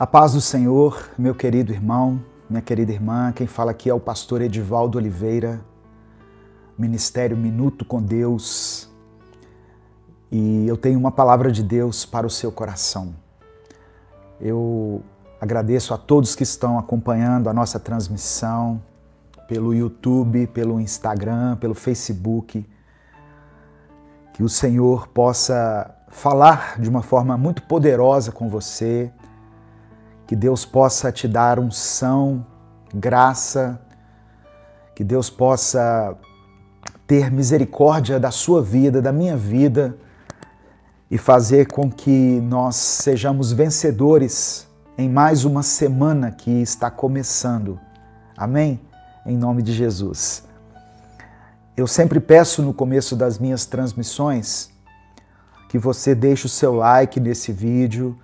A paz do Senhor, meu querido irmão, minha querida irmã, quem fala aqui é o pastor Edivaldo Oliveira, Ministério Minuto com Deus, e eu tenho uma palavra de Deus para o seu coração. Eu agradeço a todos que estão acompanhando a nossa transmissão pelo YouTube, pelo Instagram, pelo Facebook, que o Senhor possa falar de uma forma muito poderosa com você, que Deus possa te dar unção, graça, que Deus possa ter misericórdia da sua vida, da minha vida e fazer com que nós sejamos vencedores em mais uma semana que está começando. Amém? Em nome de Jesus. Eu sempre peço no começo das minhas transmissões que você deixe o seu like nesse vídeo,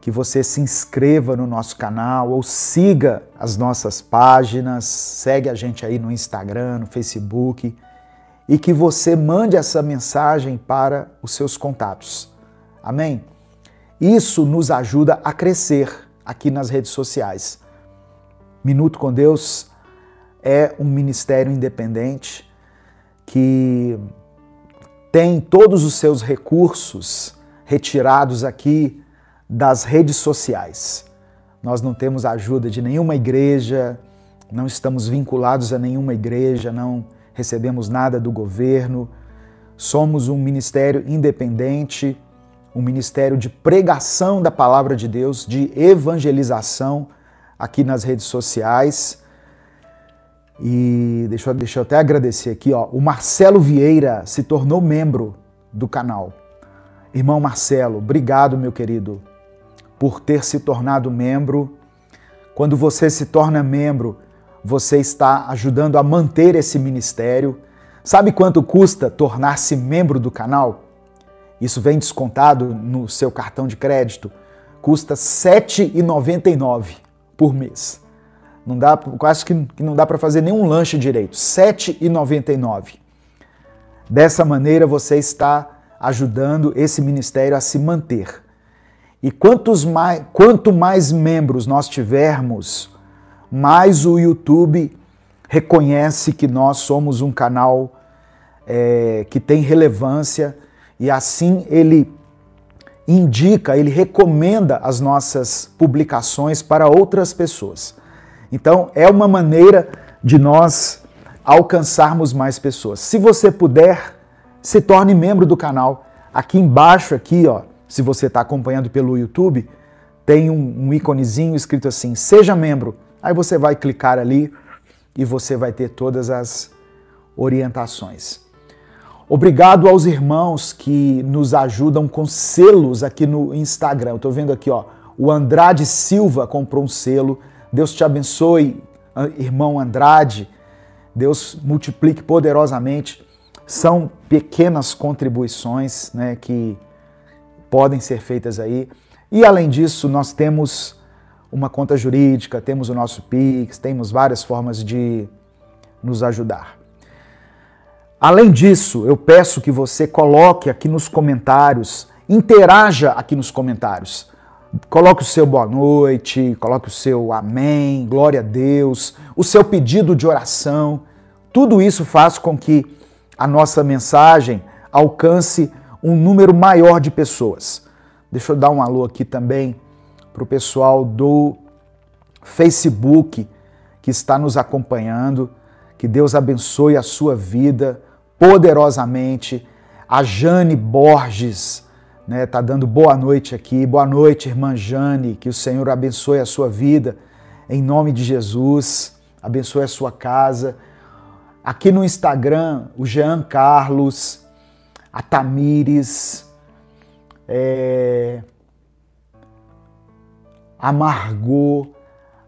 que você se inscreva no nosso canal ou siga as nossas páginas, segue a gente aí no Instagram, no Facebook e que você mande essa mensagem para os seus contatos. Amém? Isso nos ajuda a crescer aqui nas redes sociais. Minuto com Deus é um ministério independente que tem todos os seus recursos retirados aqui das redes sociais. Nós não temos ajuda de nenhuma igreja, não estamos vinculados a nenhuma igreja, não recebemos nada do governo. Somos um ministério independente, um ministério de pregação da palavra de Deus, de evangelização aqui nas redes sociais. E deixa eu até agradecer aqui, o Marcelo Vieira se tornou membro do canal. Irmão Marcelo, obrigado, meu querido, por ter se tornado membro. Quando você se torna membro, você está ajudando a manter esse ministério. Sabe quanto custa tornar-se membro do canal? Isso vem descontado no seu cartão de crédito. Custa R$ 7,99 por mês. Não dá, quase que não dá para fazer nenhum lanche direito. R$ 7,99. Dessa maneira você está ajudando esse ministério a se manter. E quanto mais membros nós tivermos, mais o YouTube reconhece que nós somos um canal que tem relevância e assim ele indica, ele recomenda as nossas publicações para outras pessoas. Então é uma maneira de nós alcançarmos mais pessoas. Se você puder, se torne membro do canal. Aqui embaixo, se você está acompanhando pelo YouTube, tem um íconezinho escrito assim, seja membro. Aí você vai clicar ali e você vai ter todas as orientações. Obrigado aos irmãos que nos ajudam com selos aqui no Instagram. Eu estou vendo aqui, o Andrade Silva comprou um selo. Deus te abençoe, irmão Andrade. Deus multiplique poderosamente. São pequenas contribuições, que podem ser feitas aí. E além disso, nós temos uma conta jurídica, temos o nosso Pix, temos várias formas de nos ajudar. Além disso, eu peço que você coloque aqui nos comentários, interaja aqui nos comentários. Coloque o seu boa noite, coloque o seu amém, glória a Deus, o seu pedido de oração. Tudo isso faz com que a nossa mensagem alcance um número maior de pessoas. Deixa eu dar um alô aqui também para o pessoal do Facebook que está nos acompanhando. Que Deus abençoe a sua vida poderosamente. A Jane Borges tá dando boa noite aqui. Boa noite, irmã Jane. Que o Senhor abençoe a sua vida em nome de Jesus. Abençoe a sua casa. Aqui no Instagram, o Jean Carlos, a Tamires, a Margot,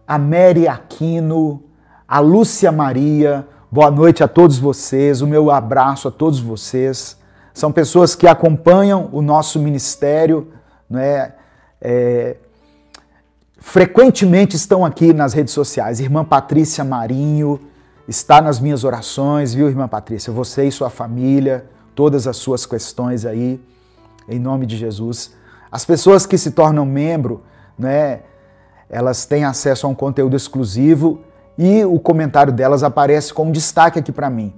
a Mary Aquino, a Lúcia Maria. Boa noite a todos vocês, o meu abraço a todos vocês. São pessoas que acompanham o nosso ministério, frequentemente estão aqui nas redes sociais. Irmã Patrícia Marinho está nas minhas orações, viu, irmã Patrícia? Você e sua família, todas as suas questões aí, em nome de Jesus. As pessoas que se tornam membro, elas têm acesso a um conteúdo exclusivo e o comentário delas aparece como destaque aqui para mim.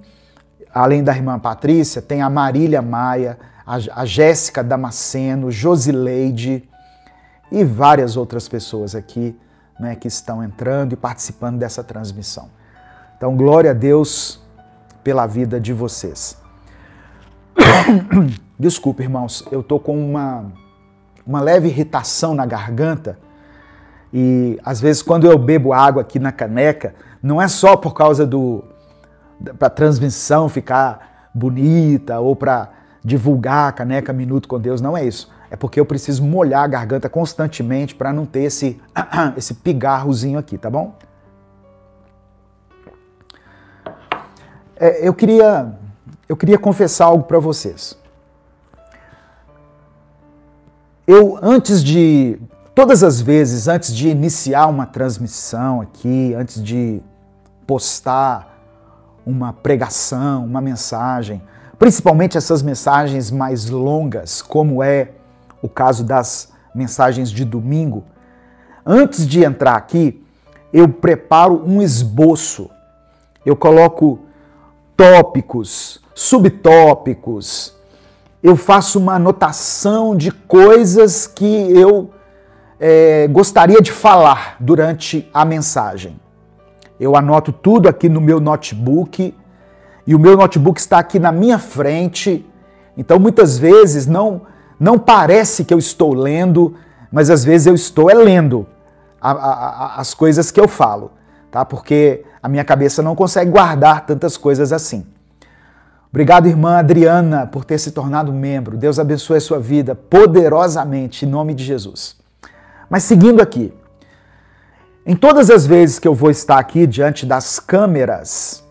Além da irmã Patrícia, tem a Marília Maia, a Jéssica Damasceno, Josileide e várias outras pessoas aqui, né, que estão entrando e participando dessa transmissão. Então, glória a Deus pela vida de vocês. Desculpe, irmãos, eu tô com uma leve irritação na garganta e às vezes quando eu bebo água aqui na caneca, não é só por causa para a transmissão ficar bonita ou para divulgar a caneca Minuto com Deus, não é isso. É porque eu preciso molhar a garganta constantemente para não ter esse pigarrozinho aqui, tá bom? Eu queria confessar algo para vocês. Todas as vezes, antes de iniciar uma transmissão aqui, antes de postar uma pregação, uma mensagem, principalmente essas mensagens mais longas, como é o caso das mensagens de domingo, antes de entrar aqui, eu preparo um esboço. Eu coloco tópicos, subtópicos, eu faço uma anotação de coisas que eu gostaria de falar durante a mensagem. Eu anoto tudo aqui no meu notebook e o meu notebook está aqui na minha frente, então muitas vezes não parece que eu estou lendo, mas às vezes eu estou lendo as coisas que eu falo, tá? Porque a minha cabeça não consegue guardar tantas coisas assim. Obrigado, irmã Adriana, por ter se tornado membro. Deus abençoe a sua vida poderosamente, em nome de Jesus. Mas seguindo aqui, em todas as vezes que eu vou estar aqui diante das câmeras,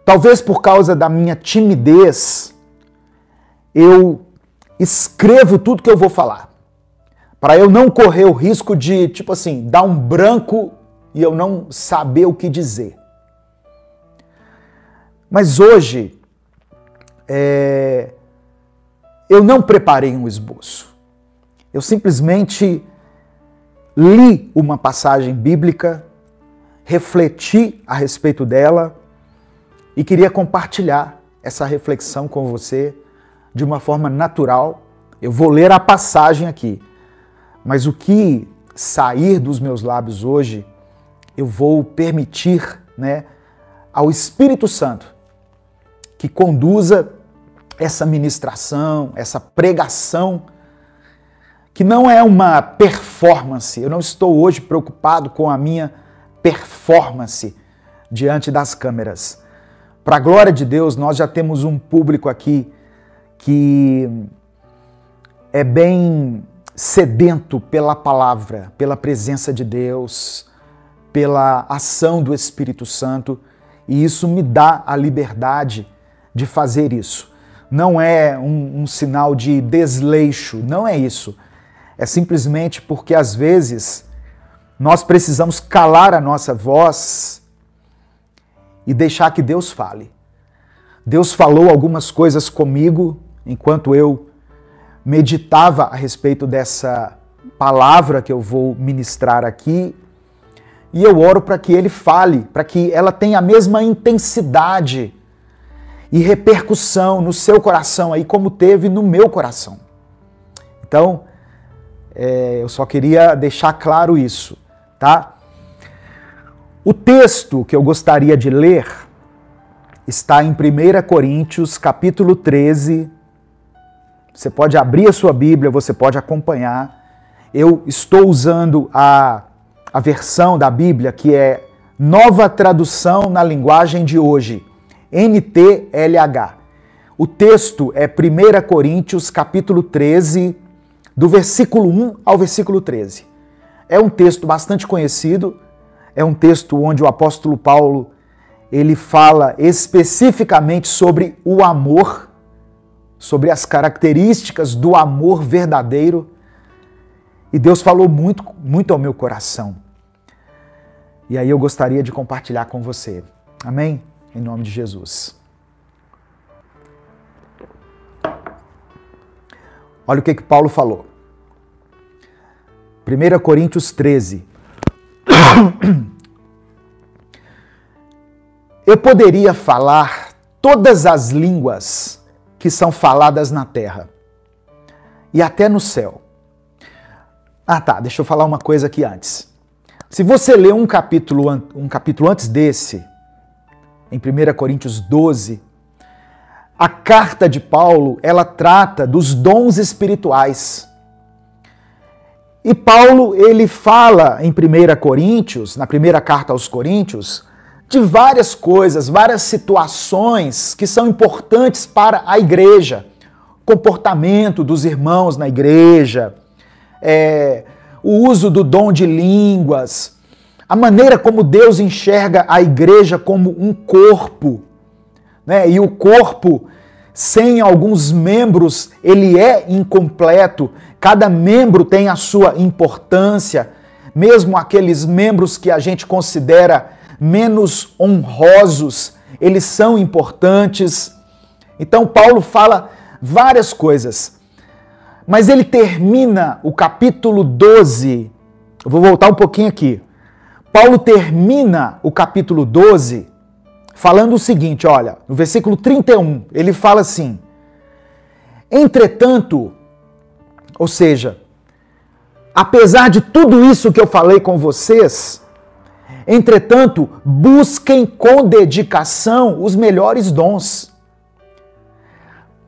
talvez por causa da minha timidez, eu escrevo tudo que eu vou falar, para eu não correr o risco de, tipo assim, dar um branco e eu não saber o que dizer. Mas hoje, eu não preparei um esboço. Eu simplesmente li uma passagem bíblica, refleti a respeito dela e queria compartilhar essa reflexão com você de uma forma natural. Eu vou ler a passagem aqui, mas o que sair dos meus lábios hoje, eu vou permitir, né, ao Espírito Santo que conduza essa ministração, essa pregação, que não é uma performance. Eu não estou hoje preocupado com a minha performance diante das câmeras. Para a glória de Deus, nós já temos um público aqui que é bem sedento pela palavra, pela presença de Deus, pela ação do Espírito Santo, e isso me dá a liberdade de fazer isso. Não é um sinal de desleixo, não é isso. É simplesmente porque às vezes nós precisamos calar a nossa voz e deixar que Deus fale. Deus falou algumas coisas comigo enquanto eu meditava a respeito dessa palavra que eu vou ministrar aqui, e eu oro para que Ele fale, para que ela tenha a mesma intensidade e repercussão no seu coração aí como teve no meu coração. Então, eu só queria deixar claro isso, tá? O texto que eu gostaria de ler está em 1 Coríntios, capítulo 13. Você pode abrir a sua Bíblia, você pode acompanhar. Eu estou usando a versão da Bíblia que é Nova Tradução na Linguagem de Hoje, NTLH. O texto é 1 Coríntios, capítulo 13, do versículo 1 ao versículo 13. É um texto bastante conhecido, é um texto onde o apóstolo Paulo ele fala especificamente sobre o amor, sobre as características do amor verdadeiro, e Deus falou muito, muito ao meu coração. E aí eu gostaria de compartilhar com você. Amém? Em nome de Jesus. Olha o que Paulo falou. 1 Coríntios 13. Eu poderia falar todas as línguas que são faladas na terra e até no céu. Deixa eu falar uma coisa aqui antes. Se você ler um capítulo antes desse, em 1 Coríntios 12, a carta de Paulo, ela trata dos dons espirituais. E Paulo, ele fala em 1 Coríntios, na primeira carta aos Coríntios, de várias coisas, várias situações que são importantes para a igreja. Comportamento dos irmãos na igreja, o uso do dom de línguas, a maneira como Deus enxerga a igreja como um corpo, né? E o corpo, sem alguns membros, ele é incompleto. Cada membro tem a sua importância, mesmo aqueles membros que a gente considera menos honrosos, eles são importantes. Então Paulo fala várias coisas, mas ele termina o capítulo 12, eu vou voltar um pouquinho aqui. Paulo termina o capítulo 12 falando o seguinte, olha, no versículo 31, ele fala assim: entretanto, ou seja, apesar de tudo isso que eu falei com vocês, entretanto, busquem com dedicação os melhores dons.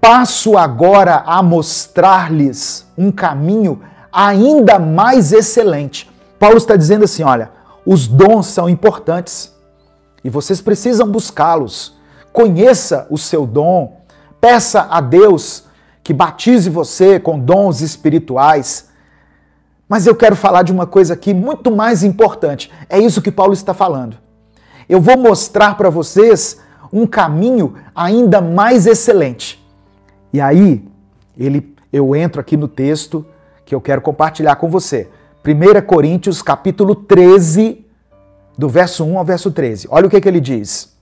Passo agora a mostrar-lhes um caminho ainda mais excelente. Paulo está dizendo assim, olha, os dons são importantes e vocês precisam buscá-los. Conheça o seu dom, peça a Deus que batize você com dons espirituais. Mas eu quero falar de uma coisa aqui muito mais importante. É isso que Paulo está falando. Eu vou mostrar para vocês um caminho ainda mais excelente. E aí, eu entro aqui no texto que eu quero compartilhar com você. 1 Coríntios, capítulo 13, do verso 1 ao verso 13. Olha o que ele diz.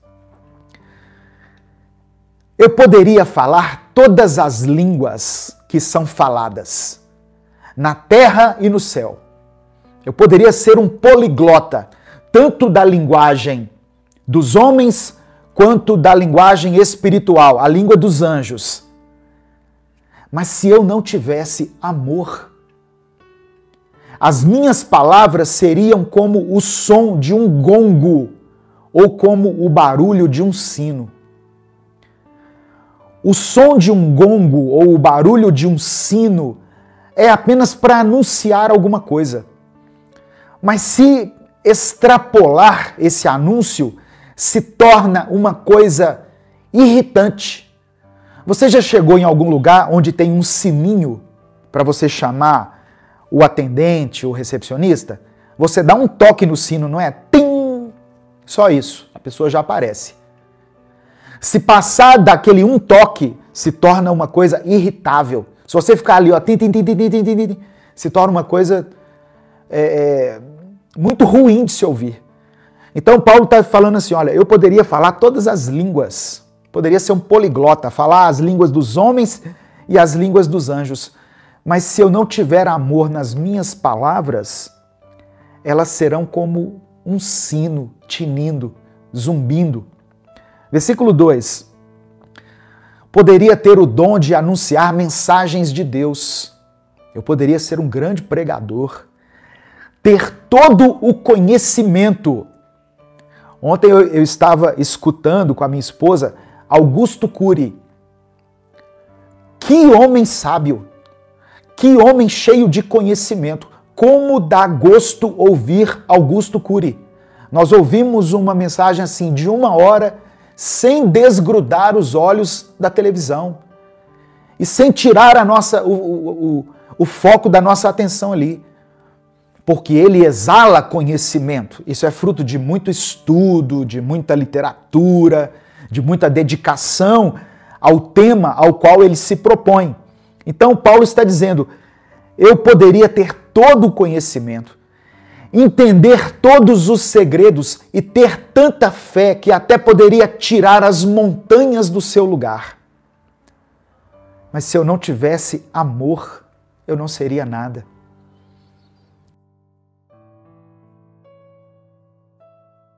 Eu poderia falar todas as línguas que são faladas na terra e no céu. Eu poderia ser um poliglota, tanto da linguagem dos homens, quanto da linguagem espiritual, a língua dos anjos. Mas se eu não tivesse amor, as minhas palavras seriam como o som de um gongo ou como o barulho de um sino. O som de um gongo ou o barulho de um sino é apenas para anunciar alguma coisa. Mas se extrapolar esse anúncio, se torna uma coisa irritante. Você já chegou em algum lugar onde tem um sininho para você chamar o atendente, o recepcionista? Você dá um toque no sino, não é? Tim! Só isso, a pessoa já aparece. Se passar daquele um toque, se torna uma coisa irritável. Se você ficar ali, ó, se torna uma coisa muito ruim de se ouvir. Então Paulo está falando assim, olha, eu poderia falar todas as línguas, poderia ser um poliglota, falar as línguas dos homens e as línguas dos anjos, mas se eu não tiver amor nas minhas palavras, elas serão como um sino tinindo, zumbindo. Versículo 2. Poderia ter o dom de anunciar mensagens de Deus. Eu poderia ser um grande pregador. Ter todo o conhecimento. Ontem eu estava escutando com a minha esposa Augusto Cury. Que homem sábio. Que homem cheio de conhecimento. Como dá gosto ouvir Augusto Cury. Nós ouvimos uma mensagem assim de 1 hora sem desgrudar os olhos da televisão e sem tirar o foco da nossa atenção ali, porque ele exala conhecimento. Isso é fruto de muito estudo, de muita literatura, de muita dedicação ao tema ao qual ele se propõe. Então Paulo está dizendo, eu poderia ter todo o conhecimento, entender todos os segredos e ter tanta fé que até poderia tirar as montanhas do seu lugar. Mas se eu não tivesse amor, eu não seria nada.